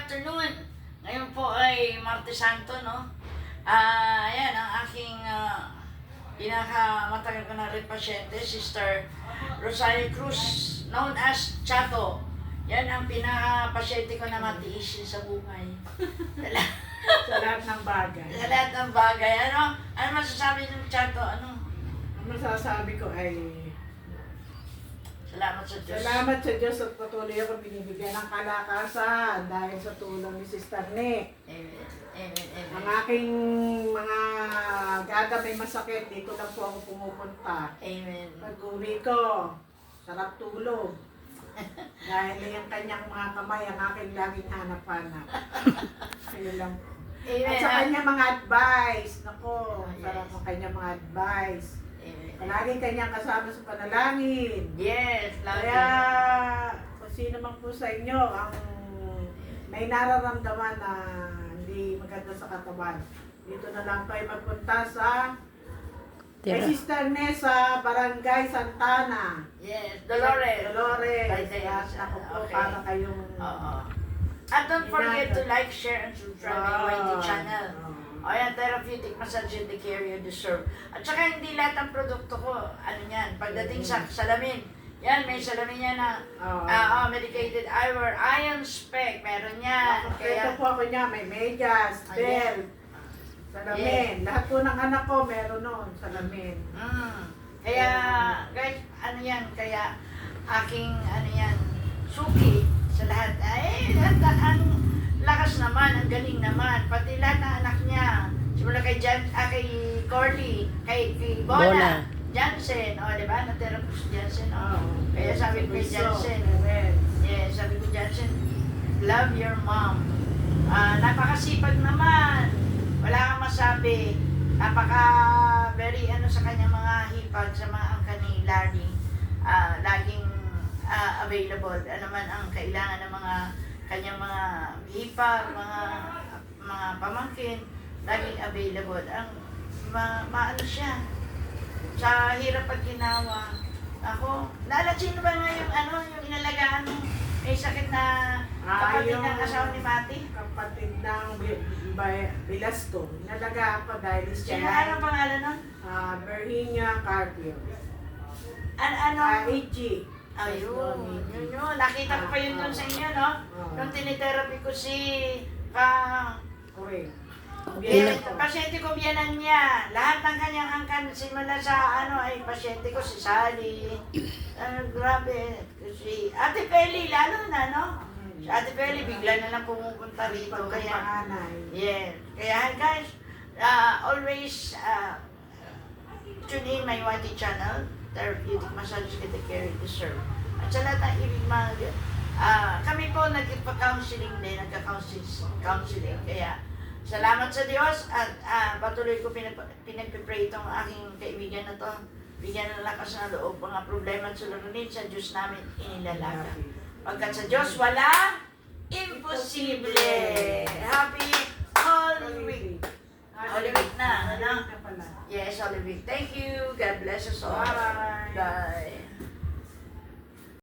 afternoon. Ngayon po ay Martes Santo, no? Ayan, ang aking pinakamatagal ko na rin pasyente, Sister Rosario Cruz, known as Chato. Yan ang pinaka-pasyente ko na matiisin sa buhay. Sa lahat ng bagay. Sa lahat ng bagay. Ano? Ano masasabi ng Chato? Ano? Ang masasabi ko ay Salamat sa Diyos. salamat sa Diyos at patuloy ako binibigyan ng kalakasan dahil sa tulong ni Sister Nick. Amen. Amen. Amen. Ang aking mga gagamay masakit, dito lang po ako pumupunta. Amen. Pag-uwi ko, sarap tulog. Dahil yung kanyang mga kamay ang aking laging hanap-hanap. Ayun lang po. Amen. At sa kanyang mga advice, nako, Yes. sarap ang kanyang mga advice. Amen. Palaging kanyang kasama sa panalangin. Yes. Love Kaya, you. kung sino man po sa inyo ang may nararamdaman na hindi maganda sa katawan, dito na lang kayo magpunta sa kay Sister Nessa, Barangay Santana. Yes. Dolores. Dolores. Right. At ako po Okay. para kayong Oo. At don't forget to like, share, and subscribe my YT channel. O yan, therapeutic massage and the care you deserve. At saka hindi lahat ng produkto ko, ano yan, pagdating sa salamin. Yan, may salamin yan na medicated eyewear, iron spec, meron yan. Ito po ako niya, may medyas, belt, salamin. Lahat po ng anak ko meron nun, salamin. Kaya, guys, ano yan, kaya aking, ano yan, suki sa lahat. Ay, lahat, ang lakas naman, ang galing naman. Pati lahat ng anak niya. Simula kay kay Corley, kay Bona, Jansen, o, di ba? Natira po si Jansen, o. Kaya sabi ko kay Jansen, yes, sabi ko Jansen, love your mom. Napakasipag naman. Wala kang masabi. Very ano sa kanya mga hipag, sa mga angka ni Larry. Laging available. Ano man ang kailangan ng mga kanyang mga hipag, mga pamangkin, laging available. Ang maano siya. Sa hirap at ginawa. Ako, sino ba nga yung ano, yung inalagaan mo? May sakit na kapatid yung ng asawa ni Mati? kapatid ng Bilasco. Nalagaan ko dahil Sino siya ano pangalan nun? Virginia Carpio. Ano? AG. Ayun, yun. Nakita ko pa yun dun sa inyo, no? Nung tinitherapy ko si Correct. pasyente ko biyanan niya. Lahat ng kanyang angkan, simula sa ano ay pasyente ko si Sally. Grabe. Si Ate Peli, lalo na, no? Si Ate Peli, bigla na lang pumupunta rito. Kaya, yeah. Kaya guys, always tune in my YT channel, Therapeutic Massage and the Care You Deserve. At sa lahat ng ibig kami po nagpa-counseling din, nagka-counseling. Kaya, salamat sa Diyos at patuloy ko pinagpipray itong aking kaibigan na to. Bigyan ng lakas ng loob, mga problema at suliranin sa Diyos namin inilalaka. Pagkat sa Diyos wala, imposible. Happy Holy Week. Holy Week na, ano? Yes, Holy Week. Thank you. God bless us all. Bye. Bye.